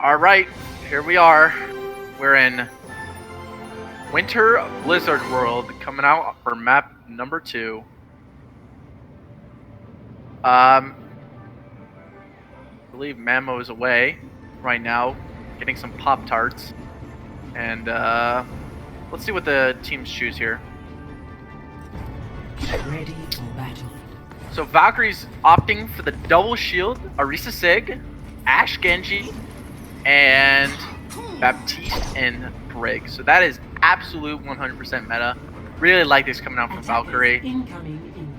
Alright, here we are. We're in Winter Blizzard World, coming out for map number 2. I believe Mamo is away right now, getting some Pop-Tarts. And let's see what the teams choose here. Ready for battle. So Valkyrie's opting for the double shield, Orisa Sig, Ashe Genji, and Baptiste and Brig. So that is absolute 100% meta. Really like this coming out from Valkyrie.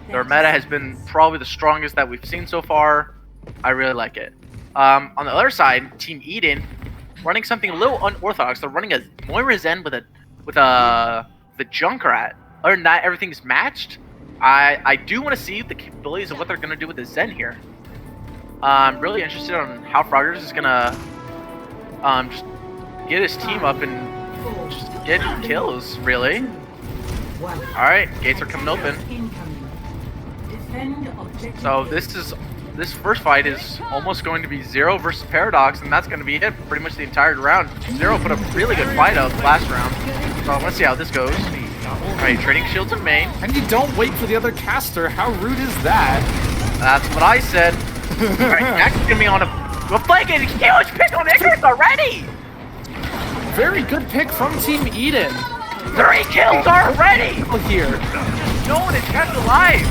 Their meta has been probably the strongest that we've seen so far. I really like it. On the other side, Team Eden running something a little unorthodox. They're running a Moira Zen with the Junkrat. Other than that, everything's matched. I do want to see the capabilities of what they're gonna do with the Zen here. I'm really interested on how Froggers is gonna just get his team up and just get kills, really. Alright, gates are coming open. So this first fight is almost going to be Zero versus Paradox, and that's going to be it pretty much the entire round. Zero put a really good fight up last round, so let's see how this goes. Alright, trading shields in main. And you don't wait for the other caster. How rude is that? That's what I said. Alright, Jack's gonna be on a flank and huge pick on Icarus already! Very good pick from Team Eden. 3 kills already! Here. No one is kept alive!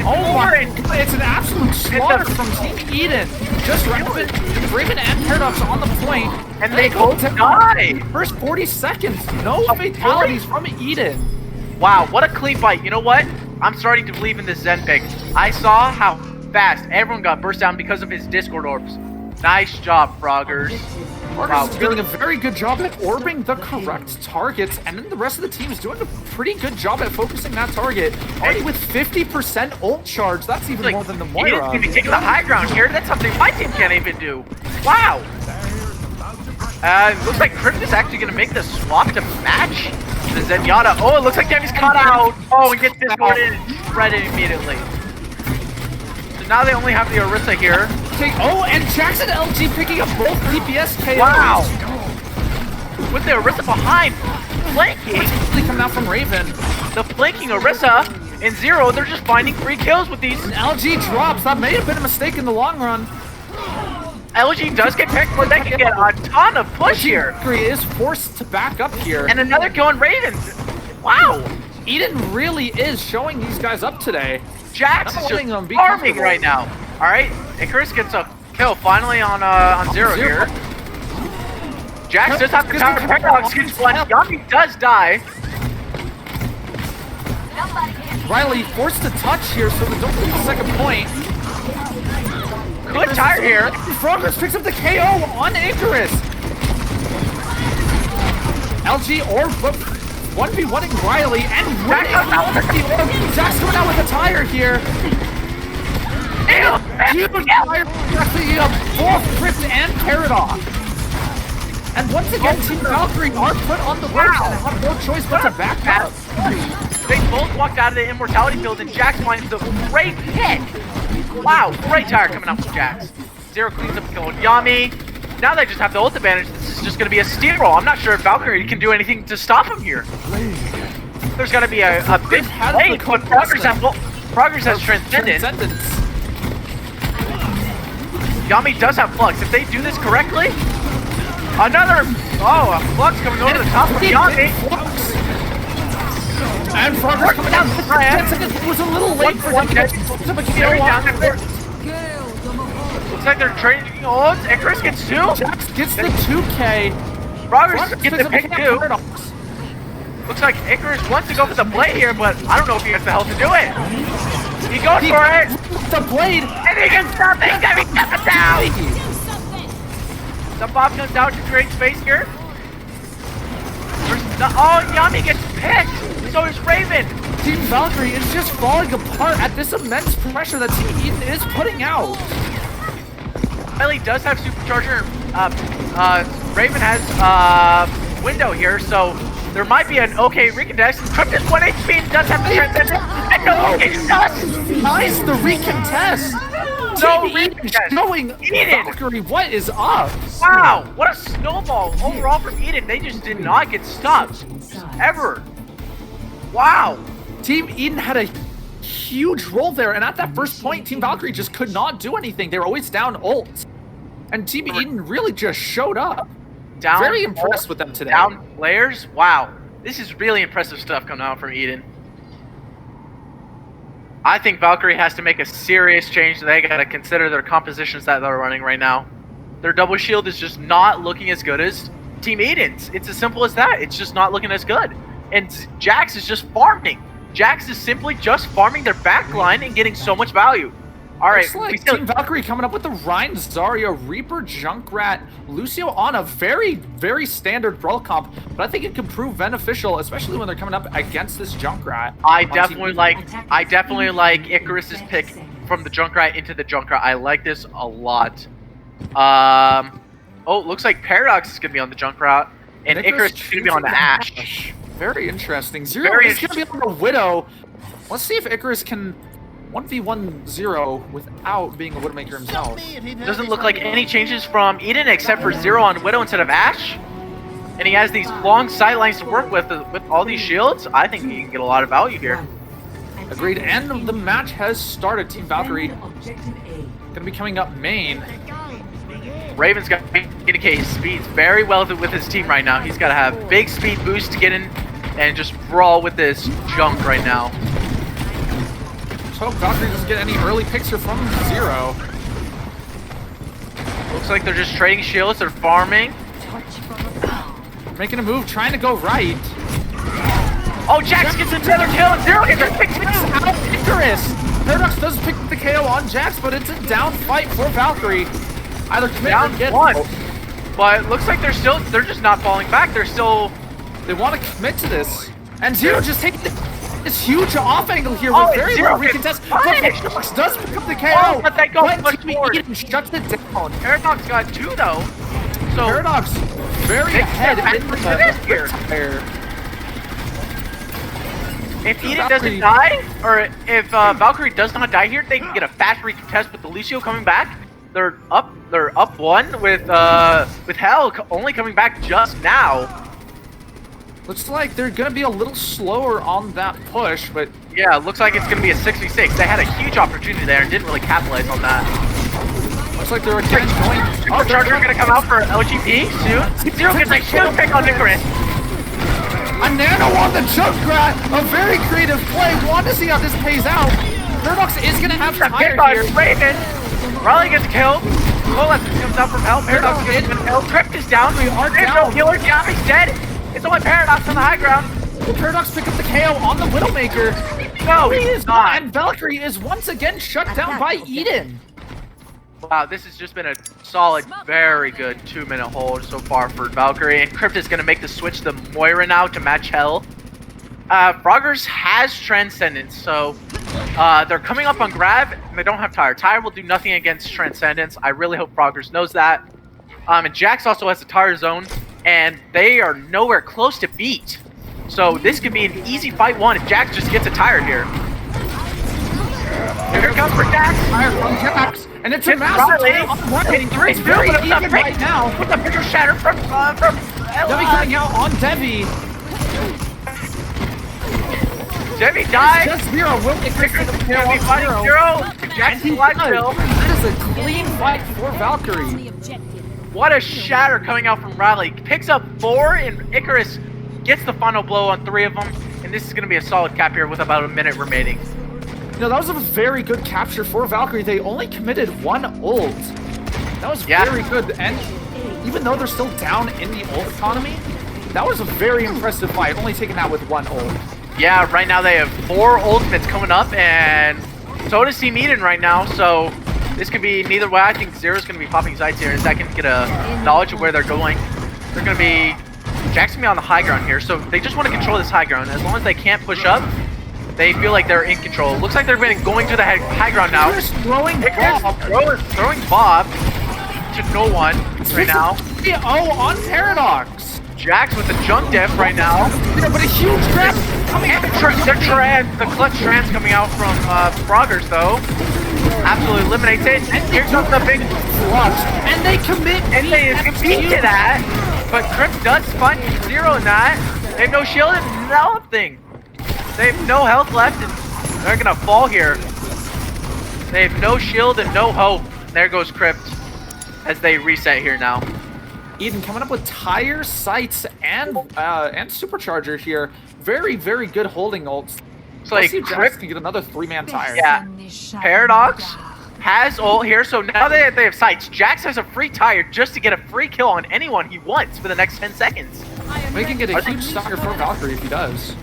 Oh my, it's an absolute slaughter from Team Eden. Just Raven and Paradox on the point. And they both die! First 40 seconds, no fatalities from Eden. Wow, what a clean fight. You know what? I'm starting to believe in this Zen pick. I saw how fast everyone got burst down because of his Discord orbs. Nice job, Froggers. Froggers is doing a very good job at orbing the correct targets, and then the rest of the team is doing a pretty good job at focusing that target. Already with 50% ult charge, that's even more than the Moira. He's going to be taking the high ground here. That's something my team can't even do. Wow. Looks like Crypt is actually going to make the swap to match the Zenyatta. Oh, it looks like Demi's caught out. Oh, and gets discorded and shredded immediately. So now they only have the Orisa here. Oh, and Jackson LG picking up both DPS KOs. Wow! With the Orisa behind, flanking. Coming out from Raven. The flanking Orisa and Zero, they're just finding 3 kills with these. And LG drops. That may have been a mistake in the long run. LG does get picked, but they can get a ton of push here. Valkyrie is forced to back up here. And another kill on Raven. Wow! Eden really is showing these guys up today. Jax is just farming right now. Alright, Icarus gets a kill finally on Zero here. Jax does have the tower. Paradox gets one. Yami does die. Riley forced to touch here, so we don't get the second point. Good tire here. Froggers picks up the KO on Icarus. LG orb 1v1ing Riley and Jack's coming out with a tire here. Huge tire both Crypt and Paradox. And once again, Team Valkyrie are put on the ropes and have no choice but to back up. They both walked out of the Immortality build and Jax finds the great hit. Wow, great tire coming out from Jax. Zero cleans up the kill on Yami. Now they just have the ult advantage. This is just going to be a steal roll. I'm not sure if Valkyrie can do anything to stop him here. There's got to be a big play, but Froggers has Transcendence. Yami does have Flux. If they do this correctly, another... Oh, a Flux coming over the top of Yami. And Froggers coming down. 10 seconds. It was a little late for them to get to Looks like they're trading ults. Icarus gets 2. Jax gets the 2K. Froggers gets the pick 2. Looks like Icarus wants to go for the blade here, but I don't know if he has the health to do it. He goes for it. The blade. And he gets nothing. He gets it down. The Bob comes out to create space here. Oh, Yami gets picked. So is Raven. Team Valkyrie is just falling apart at this immense pressure that Team Eden is putting out. Riley does have Supercharger. Raven has Window here, so there might be an okay recontest. Crypt is 1 HP and does have the Transcendence. And no, it's just nice the recontest. no Team reason. Eden showing Valkyrie what is up. Wow, what a snowball overall from Eden. They just did not get stopped. Ever. Wow. Team Eden had a huge role there, and at that first point, Team Valkyrie just could not do anything. They were always down ult. And Team Eden really just showed up. Very impressed with them today. Down players? Wow. This is really impressive stuff coming out from Eden. I think Valkyrie has to make a serious change. They gotta consider their compositions that they're running right now. Their double shield is just not looking as good as Team Eden's. It's as simple as that. It's just not looking as good. And Jax is just farming. Jax is simply just farming their backline and getting so much value. All right, looks like Team Valkyrie coming up with the Rein, Zarya, Reaper, Junkrat, Lucio on a very, very standard brawl comp, but I think it could prove beneficial, especially when they're coming up against this Junkrat. I definitely like Icarus's pick from the Junkrat into the Junkrat. I like this a lot. Oh, looks like Paradox is gonna be on the Junkrat, and Icarus is gonna be on the Ashe. Very interesting. Zero is gonna be on the Widow. Let's see if Icarus can 1v1-0 without being a Widowmaker himself. Doesn't look like any changes from Eden except for Zero on Widow instead of Ashe. And he has these long sidelines to work with all these shields. I think he can get a lot of value here. Agreed. And the match has started. Team Valkyrie gonna be coming up main. Raven's got to indicate his speeds very well with his team right now. He's got to have big speed boost to get in and just brawl with this junk right now. Let's hope Valkyrie doesn't get any early picks here from Zero. Looks like they're just trading shields. They're farming. Making a move, trying to go right. Oh, Jax gets another kill, and Zero gets a pick out Icarus. Paradox does pick the KO on Jax, but it's a down fight for Valkyrie. Either commit down or get one. But it looks like they're just not falling back. They want to commit to this. And Zero just taking this huge off angle here with very low recontest. But Paradox does pick up the KO. Oh, but they go much forward. Eden shuts it down. Paradox got two though. So Paradox very ahead in the here. Fire. If Eden doesn't die, or if Valkyrie does not die here, they can get a fast recontest with the Lucio coming back. They're up one with Hell only coming back just now. Looks like they're gonna be a little slower on that push, but yeah, it looks like it's gonna be a 6v6. They had a huge opportunity there and didn't really capitalize on that. Looks like they're again going. Oh, Charger gonna come out for LGP soon. Zero gets a shield pick on Icarus. A nano on the Junkrat, a very creative play. Want to see how this pays out. Paradox is gonna have to pick on Raven. Raleigh gets killed. Colas comes out from Hell. Paradox gets killed. Crypt is down. We are There's down. no healer. Yami's dead. It's only Paradox on the high ground. Will Paradox pick up the KO on the Widowmaker? No, he is not. And Valkyrie is once again shut down by Eden. Wow, this has just been a solid, very good 2-minute hold so far for Valkyrie. And Crypt is going to make the switch to Moira now to match Hell. Froggers has Transcendence, so they're coming up on grab, and they don't have Tyre. Tyre will do nothing against Transcendence. I really hope Froggers knows that. And Jax also has the Tyre zone, and they are nowhere close to beat. So this could be an easy fight one if Jax just gets a Tyre here. Here it comes for Jax. Tyre from Jax, and it's a massive It's very even right now. With a bigger shatter from Devi coming out on Devi. Devi died. Just Zero will Icarus the KO on fighting Zero. Jax alive still. That is a clean fight for Valkyrie. What a shatter coming out from Riley. Picks up 4 and Icarus gets the final blow on 3 of them. And this is going to be a solid cap here with about a minute remaining. No, that was a very good capture for Valkyrie. They only committed 1 ult. That was very good. And even though they're still down in the ult economy, that was a very impressive fight. Only taking that with 1 ult. Yeah, right now they have 4 ultimates coming up, and so does Team Eden right now, so this could be neither way. I think Zero's going to be popping sides here in a second to get a knowledge of where they're going. They're going to be... Jack's going to be on the high ground here, so they just want to control this high ground. As long as they can't push up, they feel like they're in control. Looks like they're going to the high ground now. Throwing Bob to no one right now. Oh, on Paradox. Jax with the junk def right now. Yeah, but a huge grab coming out. The clutch trans coming out from Froggers though. Absolutely eliminates it. And here comes the big clutch. And they commit. And they beat to that. But Crypt does find zero in that. They have no shield and nothing. They have no health left and they're gonna fall here. They have no shield and no hope. There goes Crypt as they reset here now. Eden coming up with tire, sights, and supercharger here. Very, very good holding ults. So like Crypt can get another 3-man tire. Yeah. Paradox has ult here, so now they have sights. Jax has a free tire just to get a free kill on anyone he wants for the next 10 seconds. They can get a huge stalker for Valkyrie if he does.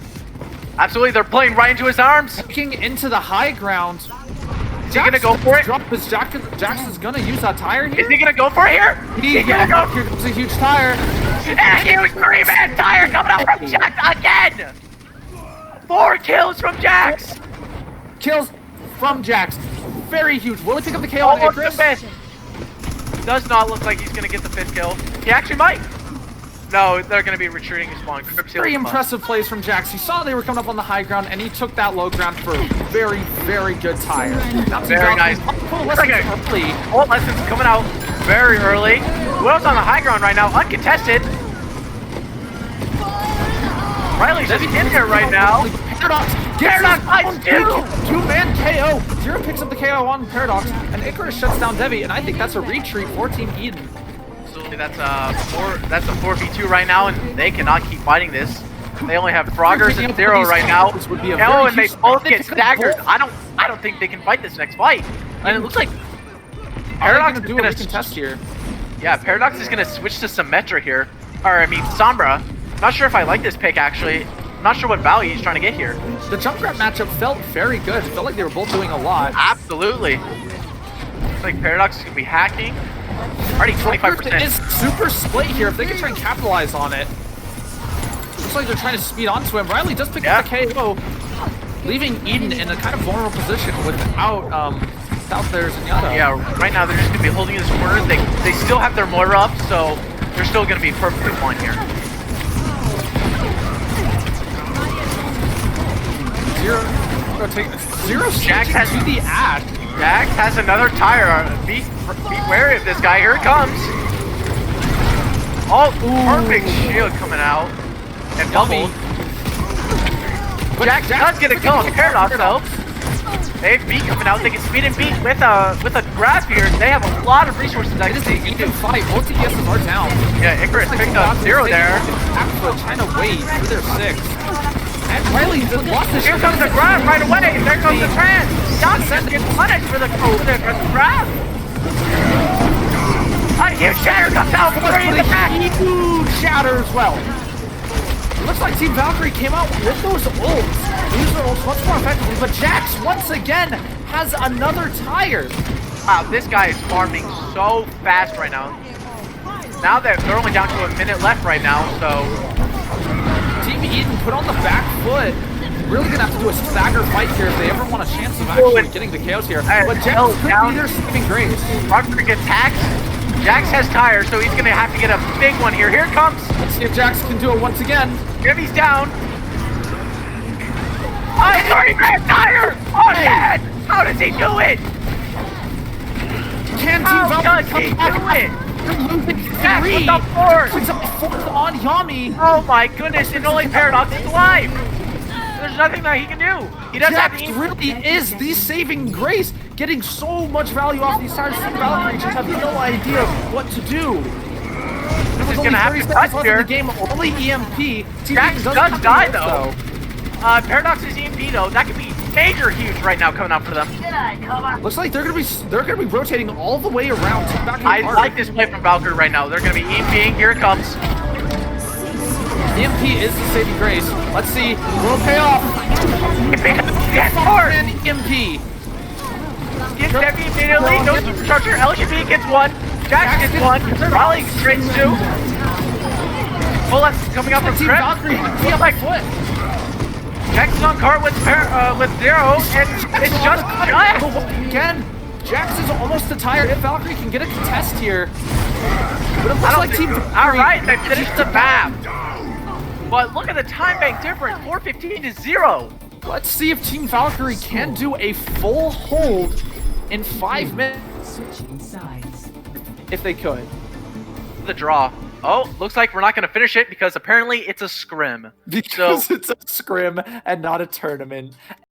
Absolutely, they're playing right into his arms. Looking into the high ground. Is he gonna go for it? Jax is gonna use that tire here. Is he gonna go for it here? He's gonna go. Here comes a huge tire. And a huge 3-man tire coming out from Jax again! 4 kills from Jax! Kills from Jax. Very huge. Will he pick up the KO on Almost the Icarus? 5th. Does not look like he's gonna get the 5th kill. He actually might. No, they're gonna be retreating his spawn. Very impressive plays from Jax. He saw they were coming up on the high ground, and he took that low ground for a very, very good tire. Very nice. Ult lessons coming out very early. Who else on the high ground right now? Uncontested. Riley's just in there right now. Paradox finds 2! 2-man KO. Zero picks up the KO on Paradox, and Icarus shuts down Devi, and I think that's a retreat for Team Eden. Absolutely, that's a 4v2 right now, and they cannot keep fighting this. They only have Froggers and Zero right now. Oh, and they both get staggered. I don't think they can fight this next fight. And it looks like Paradox is gonna contest here. Yeah, Paradox is gonna switch to Symmetra here. Or I mean Sombra. Not sure if I like this pick actually. Not sure what value he's trying to get here. The jump grab matchup felt very good. It felt like they were both doing a lot. Absolutely. Looks like Paradox is gonna be hacking. Already 25%. Is super split here. If they can try and capitalize on it. Looks like they're trying to speed onto him. Riley does pick up the KO, leaving Eden in a kind of vulnerable position without their Zenyatta. Yeah, right now they're just gonna be holding this corner. They still have their Moira up, so they're still gonna be perfectly fine here. Zero Jax has to the Ash. Jax has another tire. Be wary of this guy. Here it comes. Oh, perfect shield coming out. And double. Jax does get a kill on Paradox though. They have beat coming out. They can speed and beat with a grab here. They have a lot of resources that they can do. Fight. Both DPSs are down. Yeah, Icarus picked up Zero there. Trying to wait for their 6. And Riley lost the Here comes the grab right away. There comes the trans. Johnson gets punished for the grab. A huge shatter comes out for the back. Huge shatter as well. It looks like Team Valkyrie came out with those ults. These are ults much more effectively, but Jax once again has another tire. Wow, this guy is farming so fast right now. Now they're only down to a minute left right now, so Team Eden put on the back foot. Really gonna have to do a stagger fight here if they ever want a chance of actually getting the KOs here. But Jax could be their saving grace. Rockford gets hacked. Jax has tires, so he's gonna have to get a big one here. Here it comes. Let's see if Jax can do it once again. Jimmy's down. Oh, he's already grabbed tire! Oh, Dad! How does he do it? Can How does he do it? Jax with the fourth! Picks up the 4th on Yami! Oh my goodness, and only Paradox is alive! There's nothing that he can do. He doesn't have Jax really is the saving grace, getting so much value off these tires. Valkyrie just have no idea what to do. He's gonna have to cut here. The game, only EMP. Jax does die though. Paradox's EMP though, that could be major huge right now coming out for them. Looks like they're gonna be rotating all the way around. I like this play from Valkyrie right now. They're gonna be EMPing. Here it comes. EMP is the saving grace. Let's see. Will it pay off? Get forward! EMP. Gets heavy immediately. No supercharger. LGB gets one. Jax gets one. Raleigh gets 2. Bullets coming up from Team Crypt. Valkyrie feels like foot. Jax is on cart with Zero, and it's just again. Jax is almost a tire. If Valkyrie can get a contest here, but it looks like Team Valkyrie. All right, they finished the map. But look at the time bank difference, 4:15 to 0. Let's see if Team Valkyrie can do a full hold in 5 minutes Switching sides. if they could. The draw. Oh, looks like we're not going to finish it because apparently it's a scrim. Because it's a scrim and not a tournament.